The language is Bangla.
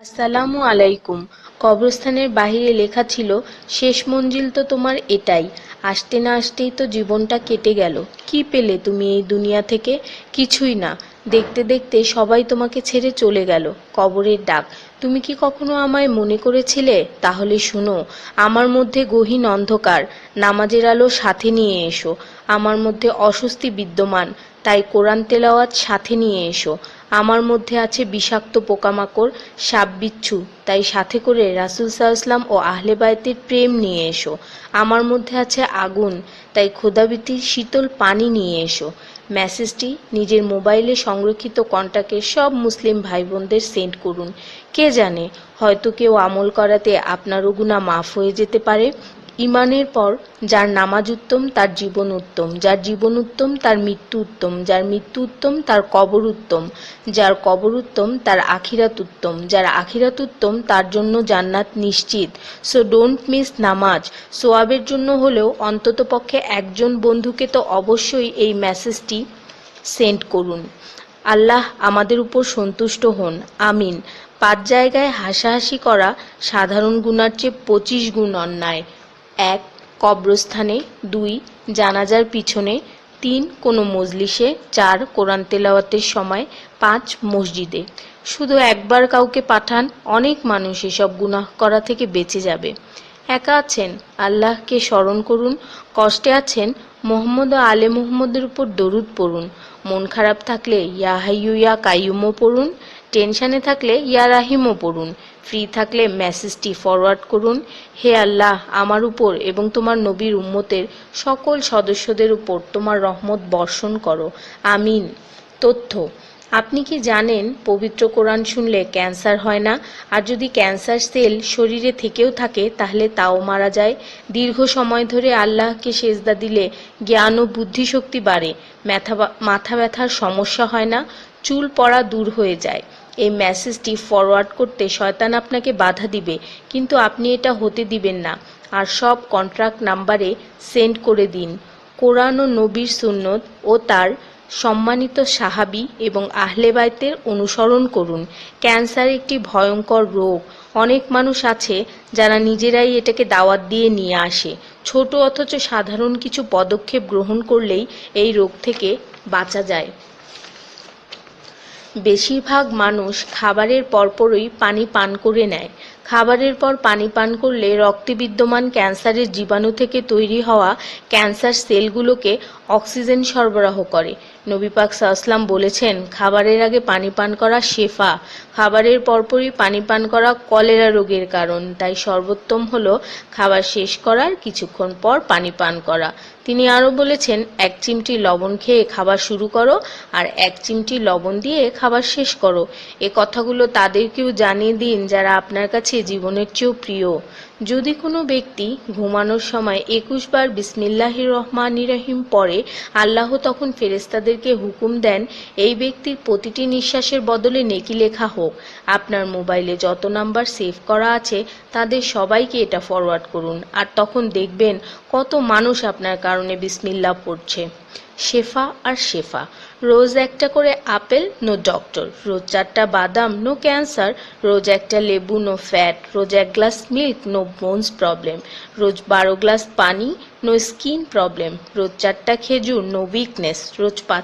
আসসালামু আলাইকুম। কবরস্থানের বাহিরে লেখা ছিল, শেষ মঞ্জিল তো তোমার এটাই। আসতে না আসতেই তো জীবনটা কেটে গেল। কি পেলে তুমি এই দুনিয়া থেকে? কিছুই না। দেখতে দেখতে সবাই তোমাকে ছেড়ে চলে গেল। কবরের ডাক। তুমি কি কখনো আমায় মনে করেছিলে? তাহলে শুনো, আমার মধ্যে গহীন অন্ধকার, নামাজের আলো সাথে নিয়ে এসো। আমার মধ্যে অস্বস্তি বিদ্যমান, তাই কোরআন তেলাওয়াত সাথে নিয়ে এসো। আমার মধ্যে আছে বিষাক্ত পোকামাকড়, সাপ বিচ্ছু, তাই সাথে করে রাসূল সাল্লাল্লাহু ও আহলে বায়তের প্রেম নিয়ে এসো। আমার মধ্যে আছে আগুন, তাই খোদাভীতির শীতল পানি নিয়ে এসো। মেসেজটি নিজের মোবাইলে সংরক্ষিত কন্টাক্টে সব মুসলিম ভাই বোনদের সেন্ড করুন। কে জানে, হয়তো কেউ আমল করাতে আপনারও গুনাহ মাফ হয়ে যেতে পারে। ঈমানের পর যার নামাজ উত্তম তার জীবন উত্তম, যার জীবন উত্তম তার মৃত্যু উত্তম, যার মৃত্যু উত্তম তার কবর উত্তম, যার কবর উত্তম তার আখিরাত উত্তম, যার আখিরাত উত্তম তার জন্য জান্নাত নিশ্চিত। সো ডোন্ট মিস নামাজ। সোয়াবের জন্য হলেও অন্ততপক্ষে একজন বন্ধুকে তো অবশ্যই এই মেসেজটি সেন্ড করুন। আল্লাহ আমাদের উপর সন্তুষ্ট হন, আমিন। 5 জায়গায় হাসাহাসি করা সাধারণ গুনার চেয়ে 25 গুণ অন্যায়। 1. কবরস্থানে। 2. জানাজার পিছনে। 3. কোনো মজলিসে। 4. কোরআন তেলাওয়াতের সময়। 5. মসজিদে। শুধু একবার কাউকে পাঠান, অনেক মানুষ এসব গুনাহ করা থেকে বেঁচে যাবে। একা আছেন, আল্লাহকে স্মরণ করুন। কষ্টে আছেন, মুহাম্মদ ও আলে মুহাম্মদের উপর দরুদ পড়ুন। মন খারাপ থাকলে ইয়া হাইয়ু ইয়া কাইয়ুমও পড়ুন। টেনশনে থাকলে ইয়া রাহিমও পড়ুন। ফ্রি থাকলে মেসেজটি ফরওয়ার্ড করুন। হে আল্লাহ, আমার উপর এবং তোমার নবীর উম্মতের সকল সদস্যদের উপর তোমার রহমত বর্ষণ করো, আমিন। তথ্য: আপনি কি জানেন পবিত্র কোরআন শুনলে ক্যান্সার হয় না? আর যদি ক্যান্সার সেল শরীরে থেকেও থাকে তাহলে তাও মারা যায়। দীর্ঘ সময় ধরে আল্লাহকে সেজদা দিলে জ্ঞান ও বুদ্ধিশক্তি বাড়ে। মাথা ব্যথার সমস্যা হয় না, চুল পড়া দূর হয়ে যায়। এই মেসেজটি ফরওয়ার্ড করতে শয়তান আপনাকে বাধা দিবে, কিন্তু আপনি এটা হতে দিবেন না। আর সব কন্ট্রাক্ট নাম্বারে সেন্ড করে দিন। কোরআন ও নবীর সুন্নত ও তার সম্মানিত সাহাবী এবং আহলে বাইতের অনুসরণ করুন। ক্যান্সার একটি ভয়ঙ্কর রোগ। অনেক মানুষ আছে যারা নিজেরাই এটাকে দাওয়াত দিয়ে নিয়ে আসে। ছোট অথচ সাধারণ কিছু পদক্ষেপ গ্রহণ করলেই এই রোগ থেকে বাঁচা যায়। বেশিরভাগ মানুষ খাবারের পরপরই পানি পান করে নেয়। খাবারের পর পানি পান করলে রক্তে বিদ্যমান ক্যান্সারের জীবাণু থেকে তৈরি হওয়া ক্যান্সার সেলগুলোকে অক্সিজেন সরবরাহ করে। নবী পাক সাল্লাল্লাহু বলেছেন, খাবারের আগে পানি পান করা শেফা। খাবারের পরপরই পানি পান করা কলেরা রোগের কারণ, তাই সর্বোত্তম হলো খাবার শেষ করার কিছুক্ষণ পর পানি পান করা। তিনি আরও বলেছেন, 1 চিমটি লবণ খেয়ে খাবার শুরু করো আর 1 চিমটি লবণ দিয়ে খাবার শেষ করো। এ কথাগুলো তাদেরকেও জানিয়ে দিন যারা আপনার কাছে জীবনের চেয়েও প্রিয়। যদি কোনো ব্যক্তি ঘুমানোর সময় 21 বার বিসমিল্লাহির রহমানির রহিম পড়ে, আল্লাহ তখন ফেরেশতাদেরকে হুকুম দেন এই ব্যক্তির প্রতিটি নিঃশ্বাসের বদলে নেকি লেখা হোক। আপনার মোবাইলে যত নাম্বার সেভ করা আছে তাদের সবাইকে এটা ফরওয়ার্ড করুন, আর তখন দেখবেন কত মানুষ আপনার কারণে বিসমিল্লাহ পড়ছে। শেফা আর শেফা। রোজ একটা করে আপেল, নো ডক্টর। রোজ 4টা বাদাম, নো ক্যান্সার। রোজ একটা লেবু, নো ফ্যাট। রোজ 1 glass milk, no bones problem. রোজ 12 গ্লাস পানি, নো স্কিন প্রবলেম। রোজ 4টা খেজুর, নো উইকনেস। রোজ 5